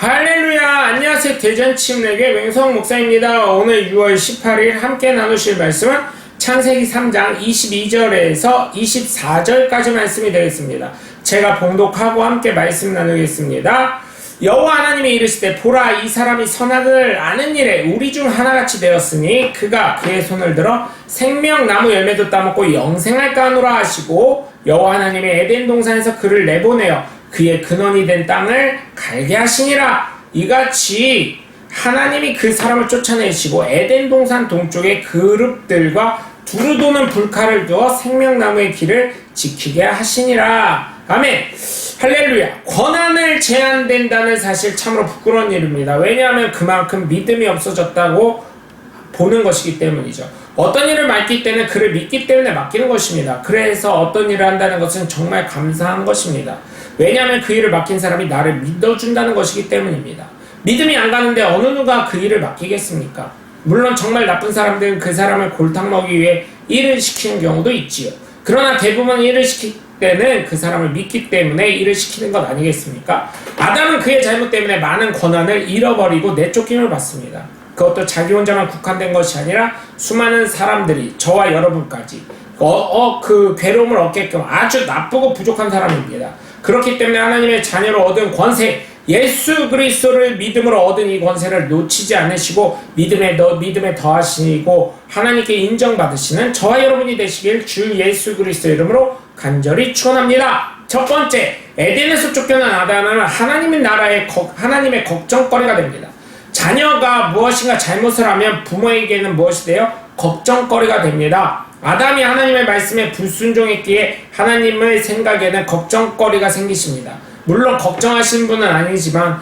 할렐루야! 안녕하세요. 대전침례교회 맹성 목사입니다. 오늘 6월 18일 함께 나누실 말씀은 창세기 3장 22절에서 24절까지 말씀이 되겠습니다. 제가 봉독하고 함께 말씀 나누겠습니다. 여호와 하나님이 이르시되 보라, 이 사람이 선악을 아는 일에 우리 중 하나같이 되었으니 그가 그의 손을 들어 생명나무 열매도 따먹고 영생할까 하노라 하시고, 여호와 하나님이 에덴 동산에서 그를 내보내어 그의 근원이 된 땅을 갈게 하시니라. 이같이 하나님이 그 사람을 쫓아내시고 에덴 동산 동쪽에 그룹들과 두루 도는 불칼을 두어 생명나무의 길을 지키게 하시니라. 아멘. 할렐루야. 권한을 제한된다는 사실 참으로 부끄러운 일입니다. 왜냐하면 그만큼 믿음이 없어졌다고 보는 것이기 때문이죠. 어떤 일을 맡길 때는 그를 믿기 때문에 맡기는 것입니다. 그래서 어떤 일을 한다는 것은 정말 감사한 것입니다. 왜냐하면 그 일을 맡긴 사람이 나를 믿어준다는 것이기 때문입니다. 믿음이 안 가는데 어느 누가 그 일을 맡기겠습니까? 물론 정말 나쁜 사람들은 그 사람을 골탕 먹이기 위해 일을 시키는 경우도 있지요. 그러나 대부분 일을 시킬 때는 그 사람을 믿기 때문에 일을 시키는 것 아니겠습니까? 아담은 그의 잘못 때문에 많은 권한을 잃어버리고 내쫓김을 받습니다. 그것도 자기 혼자만 국한된 것이 아니라 수많은 사람들이, 저와 여러분까지 그 괴로움을 얻게끔 아주 나쁘고 부족한 사람입니다. 그렇기 때문에 하나님의 자녀로 얻은 권세, 예수 그리스도를 믿음으로 얻은 이 권세를 놓치지 않으시고 믿음에 더하시고 하나님께 인정받으시는 저와 여러분이 되시길 주 예수 그리스도 이름으로 간절히 축원합니다. 첫 번째, 에덴에서 쫓겨난 아담은 하나님의 나라의 하나님의 걱정거리가 됩니다. 자녀가 무엇인가 잘못을 하면 부모에게는 무엇이 돼요? 걱정거리가 됩니다. 아담이 하나님의 말씀에 불순종했기에 하나님의 생각에는 걱정거리가 생기십니다. 물론 걱정하시는 분은 아니지만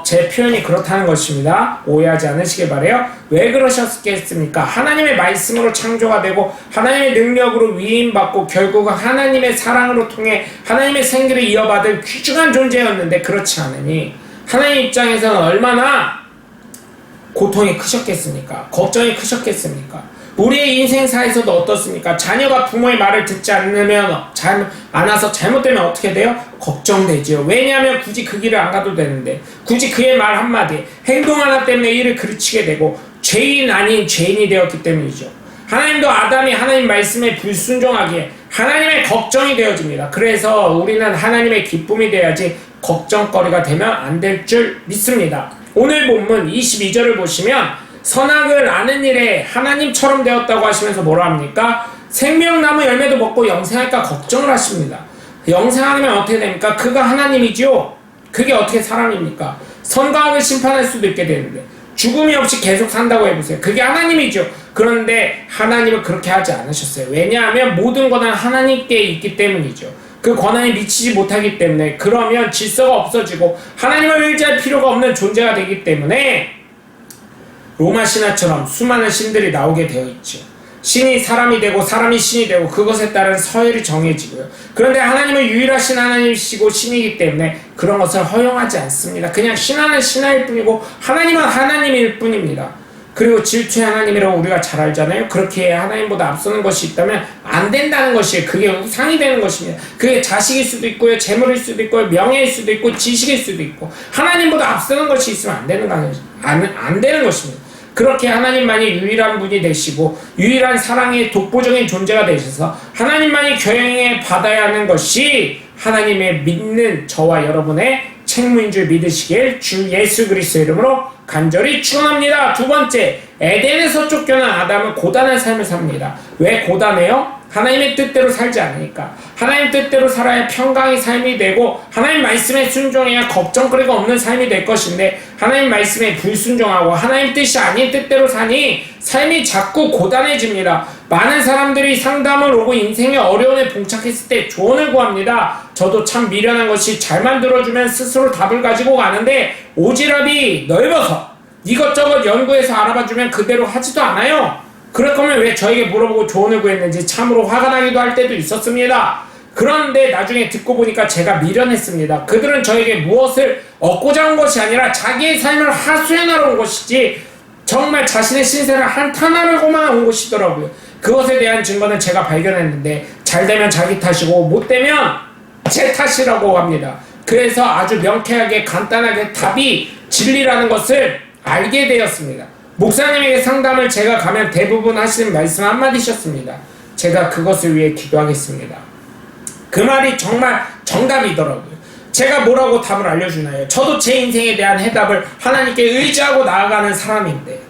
제 표현이 그렇다는 것입니다. 오해하지 않으시길 바라요. 왜 그러셨겠습니까? 하나님의 말씀으로 창조가 되고 하나님의 능력으로 위임받고 결국은 하나님의 사랑으로 통해 하나님의 생기를 이어받을 귀중한 존재였는데, 그렇지 않으니 하나님 입장에서는 얼마나 고통이 크셨겠습니까? 걱정이 크셨겠습니까? 우리의 인생사에서도 어떻습니까? 자녀가 부모의 말을 듣지 않아서 잘못되면 어떻게 돼요? 걱정되죠. 왜냐하면 굳이 그 길을 안 가도 되는데, 굳이 그의 말 한마디, 행동 하나 때문에 이를 그르치게 되고 죄인 아닌 죄인이 되었기 때문이죠. 하나님도 아담이 하나님 말씀에 불순종하기에 하나님의 걱정이 되어집니다. 그래서 우리는 하나님의 기쁨이 돼야지 걱정거리가 되면 안 될 줄 믿습니다. 오늘 본문 22절을 보시면 선악을 아는 일에 하나님처럼 되었다고 하시면서 뭐라 합니까? 생명나무 열매도 먹고 영생할까 걱정을 하십니다. 영생하면 어떻게 됩니까? 그가 하나님이죠. 그게 어떻게 사람입니까? 선과 악을 심판할 수도 있게 되는데 죽음이 없이 계속 산다고 해보세요. 그게 하나님이죠. 그런데 하나님은 그렇게 하지 않으셨어요. 왜냐하면 모든 권한 하나님께 있기 때문이죠. 그 권한이 미치지 못하기 때문에, 그러면 질서가 없어지고 하나님을 의지할 필요가 없는 존재가 되기 때문에 로마 신화처럼 수많은 신들이 나오게 되어 있죠. 신이 사람이 되고 사람이 신이 되고 그것에 따른 서열이 정해지고요. 그런데 하나님은 유일하신 하나님이시고 신이기 때문에 그런 것을 허용하지 않습니다. 그냥 신하는 신하일 뿐이고 하나님은 하나님일 뿐입니다. 그리고 질투의 하나님이라고 우리가 잘 알잖아요. 그렇게 하나님보다 앞서는 것이 있다면 안 된다는 것이에요. 그게 우상이 되는 것입니다. 그게 자식일 수도 있고요, 재물일 수도 있고요, 명예일 수도 있고, 지식일 수도 있고, 하나님보다 앞서는 것이 있으면 안 되는 것입니다. 그렇게 하나님만이 유일한 분이 되시고 유일한 사랑의 독보적인 존재가 되셔서 하나님만이 교양해 받아야 하는 것이 하나님의 믿는 저와 여러분의 책무인 줄 믿으시길 주 예수 그리스도 이름으로 간절히 축원합니다. 두 번째, 에덴에서 쫓겨난 아담은 고단한 삶을 삽니다. 왜 고단해요? 하나님의 뜻대로 살지 않으니까. 하나님 뜻대로 살아야 평강의 삶이 되고 하나님 말씀에 순종해야 걱정거리가 없는 삶이 될 것인데, 하나님 말씀에 불순종하고 하나님 뜻이 아닌 뜻대로 사니 삶이 자꾸 고단해집니다. 많은 사람들이 상담을 오고 인생의 어려움에 봉착했을 때 조언을 구합니다. 저도 참 미련한 것이 잘만 들어주면 스스로 답을 가지고 가는데 오지랖이 넓어서 이것저것 연구해서 알아봐주면 그대로 하지도 않아요. 그럴 거면 왜 저에게 물어보고 조언을 구했는지 참으로 화가 나기도 할 때도 있었습니다. 그런데 나중에 듣고 보니까 제가 미련했습니다. 그들은 저에게 무엇을 얻고자 온 것이 아니라 자기의 삶을 하소연하러 온 것이지 정말 자신의 신세를 한탄하려고만 온 것이더라고요. 그것에 대한 증거는 제가 발견했는데 잘 되면 자기 탓이고 못 되면 제 탓이라고 합니다. 그래서 아주 명쾌하게 간단하게 답이 진리라는 것을 알게 되었습니다. 목사님에게 상담을 제가 가면 대부분 하시는 말씀 한마디셨습니다. 제가 그것을 위해 기도하겠습니다. 그 말이 정말 정답이더라고요. 제가 뭐라고 답을 알려주나요? 저도 제 인생에 대한 해답을 하나님께 의지하고 나아가는 사람인데,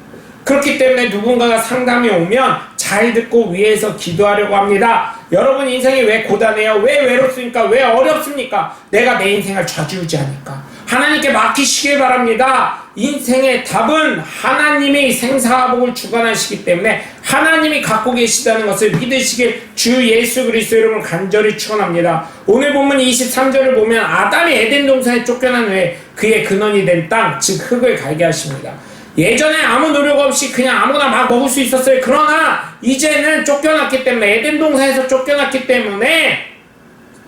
그렇기 때문에 누군가가 상담이 오면 잘 듣고 위에서 기도하려고 합니다. 여러분 인생이 왜 고단해요? 왜 외롭습니까? 왜 어렵습니까? 내가 내 인생을 좌지우지하니까 하나님께 맡기시길 바랍니다. 인생의 답은 하나님이 생사복을 주관하시기 때문에 하나님이 갖고 계시다는 것을 믿으시길 주 예수 그리스도 이름으로 간절히 축원합니다. 오늘 본문 23절을 보면 아담이 에덴 동산에 쫓겨난 후에 그의 근원이 된 땅, 즉 흙을 갈게 하십니다. 예전에 아무 노력 없이 그냥 아무나 막 먹을 수 있었어요. 그러나 이제는 쫓겨났기 때문에, 에덴 동산에서 쫓겨났기 때문에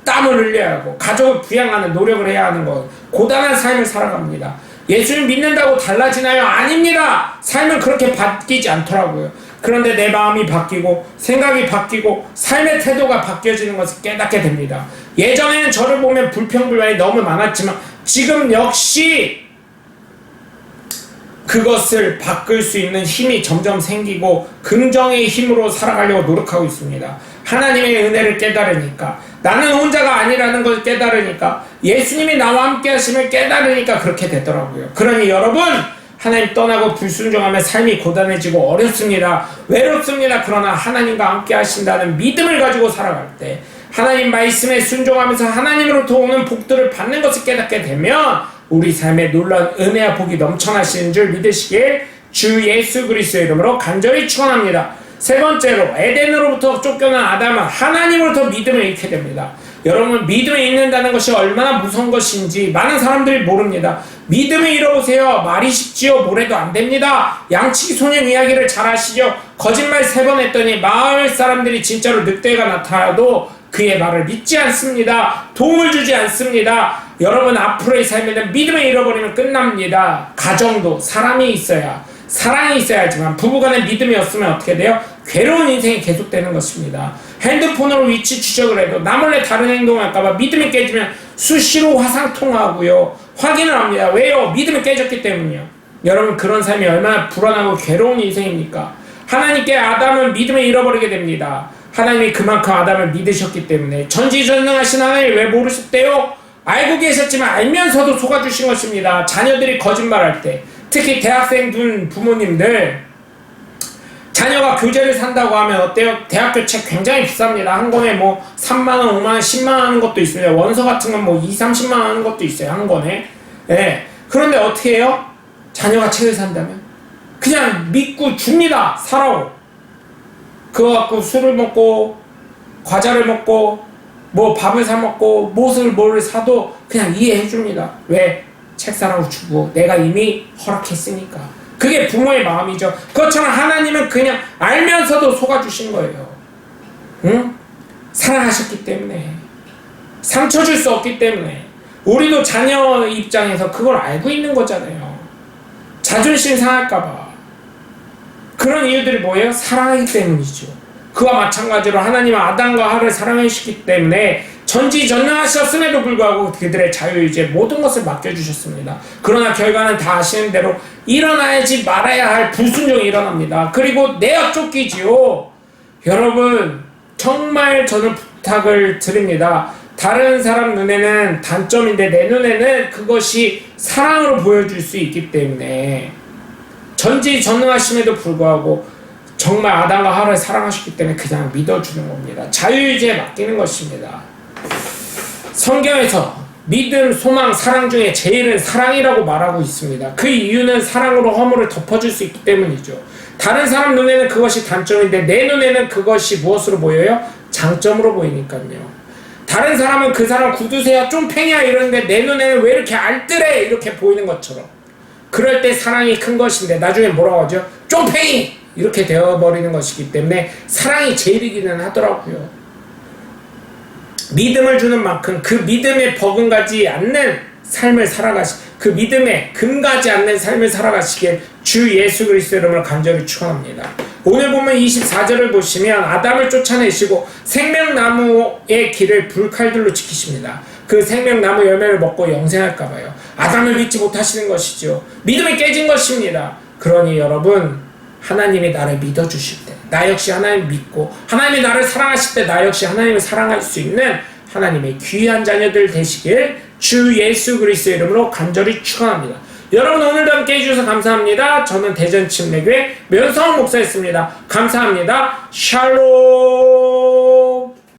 땀을 흘려야 하고 가족을 부양하는 노력을 해야 하는 것, 고단한 삶을 살아갑니다. 예수님 믿는다고 달라지나요? 아닙니다. 삶은 그렇게 바뀌지 않더라고요. 그런데 내 마음이 바뀌고 생각이 바뀌고 삶의 태도가 바뀌어지는 것을 깨닫게 됩니다. 예전에는 저를 보면 불평불만이 너무 많았지만 지금 역시 그것을 바꿀 수 있는 힘이 점점 생기고 긍정의 힘으로 살아가려고 노력하고 있습니다. 하나님의 은혜를 깨달으니까, 나는 혼자가 아니라는 걸 깨달으니까, 예수님이 나와 함께 하심을 깨달으니까 그렇게 되더라고요. 그러니 여러분, 하나님 떠나고 불순종하면 삶이 고단해지고 어렵습니다. 외롭습니다. 그러나 하나님과 함께 하신다는 믿음을 가지고 살아갈 때, 하나님 말씀에 순종하면서 하나님으로부터 오는 복들을 받는 것을 깨닫게 되면 우리 삶에 놀라운 은혜와 복이 넘쳐나시는 줄 믿으시길 주 예수 그리스도의 이름으로 간절히 축원합니다. 세 번째로, 에덴으로부터 쫓겨난 아담은 하나님으로부터 믿음을 잃게 됩니다. 여러분, 믿음을 잃는다는 것이 얼마나 무서운 것인지 많은 사람들이 모릅니다. 믿음을 잃어보세요. 말이 쉽지요. 뭐래도 안 됩니다. 양치기 소년 이야기를 잘 아시죠? 거짓말 3번 했더니 마을 사람들이 진짜로 늑대가 나타나도 그의 말을 믿지 않습니다. 도움을 주지 않습니다. 여러분, 앞으로의 삶에는 믿음을 잃어버리면 끝납니다. 가정도 사람이 있어야, 사랑이 있어야 하지만 부부간의 믿음이 없으면 어떻게 돼요? 괴로운 인생이 계속되는 것입니다. 핸드폰으로 위치 추적을 해도 나 몰래 다른 행동을 할까봐 믿음이 깨지면 수시로 화상통화하고요, 확인을 합니다. 왜요? 믿음이 깨졌기 때문이요. 여러분, 그런 삶이 얼마나 불안하고 괴로운 인생입니까? 하나님께 아담은 믿음을 잃어버리게 됩니다. 하나님이 그만큼 아담을 믿으셨기 때문에. 전지전능하신 하나님을 왜 모르셨대요? 알고 계셨지만 알면서도 속아주신 것입니다. 자녀들이 거짓말할 때, 특히 대학생 둔 부모님들, 자녀가 교재를 산다고 하면 어때요? 대학교 책 굉장히 비쌉니다. 한 권에 뭐 3만원, 5만원, 10만원 하는 것도 있습니다. 원서 같은 건 뭐 2, 30만원 하는 것도 있어요. 한 권에. 네. 그런데 어떻게 해요? 자녀가 책을 산다면 그냥 믿고 줍니다. 사라고. 그거 갖고 술을 먹고 과자를 먹고 뭐 밥을 사 먹고 무엇을 뭐를 사도 그냥 이해해 줍니다. 왜? 책 사라고 주고 내가 이미 허락했으니까. 그게 부모의 마음이죠. 그것처럼 하나님은 그냥 알면서도 속아주신 거예요. 응? 사랑하셨기 때문에, 상처 줄 수 없기 때문에. 우리도 자녀 입장에서 그걸 알고 있는 거잖아요. 자존심 상할까봐. 그런 이유들이 뭐예요? 사랑하기 때문이죠. 그와 마찬가지로 하나님은 아담과 하와를 사랑하시기 때문에 전지전능하셨음에도 불구하고 그들의 자유의지에 모든 것을 맡겨주셨습니다. 그러나 결과는 다 아시는 대로 일어나야지 말아야 할 불순종이 일어납니다. 그리고 내어 쫓기지요. 여러분, 정말 저는 부탁을 드립니다. 다른 사람 눈에는 단점인데 내 눈에는 그것이 사랑으로 보여줄 수 있기 때문에, 전지전능하심에도 불구하고 정말 아담과 하와를 사랑하셨기 때문에 그냥 믿어주는 겁니다. 자유의지에 맡기는 것입니다. 성경에서 믿음, 소망, 사랑 중에 제일은 사랑이라고 말하고 있습니다. 그 이유는 사랑으로 허물을 덮어줄 수 있기 때문이죠. 다른 사람 눈에는 그것이 단점인데 내 눈에는 그것이 무엇으로 보여요? 장점으로 보이니까요. 다른 사람은 그 사람 구두쇠야, 쫌팽이야 이러는데 내 눈에는 왜 이렇게 알뜰해 이렇게 보이는 것처럼, 그럴 때 사랑이 큰 것인데 나중에 뭐라고 하죠? 쫌팽이! 이렇게 되어버리는 것이기 때문에 사랑이 제일이기는 하더라고요. 믿음을 주는 만큼 그 믿음에 버금가지 않는 삶을 그 믿음에 금가지 않는 삶을 살아가시기에 주 예수 그리스도 이름으로 간절히 축원합니다. 오늘 보면 24절을 보시면 아담을 쫓아내시고 생명나무의 길을 불칼들로 지키십니다. 그 생명나무 열매를 먹고 영생할까봐요. 아담을 믿지 못하시는 것이죠. 믿음이 깨진 것입니다. 그러니 여러분, 하나님이 나를 믿어주실 때, 나 역시 하나님 믿고 하나님이 나를 사랑하실 때 나 역시 하나님을 사랑할 수 있는 하나님의 귀한 자녀들 되시길 주 예수 그리스도의 이름으로 간절히 축원합니다. 여러분, 오늘도 함께 해주셔서 감사합니다. 저는 대전침례교회 면성 목사였습니다. 감사합니다. 샬롬.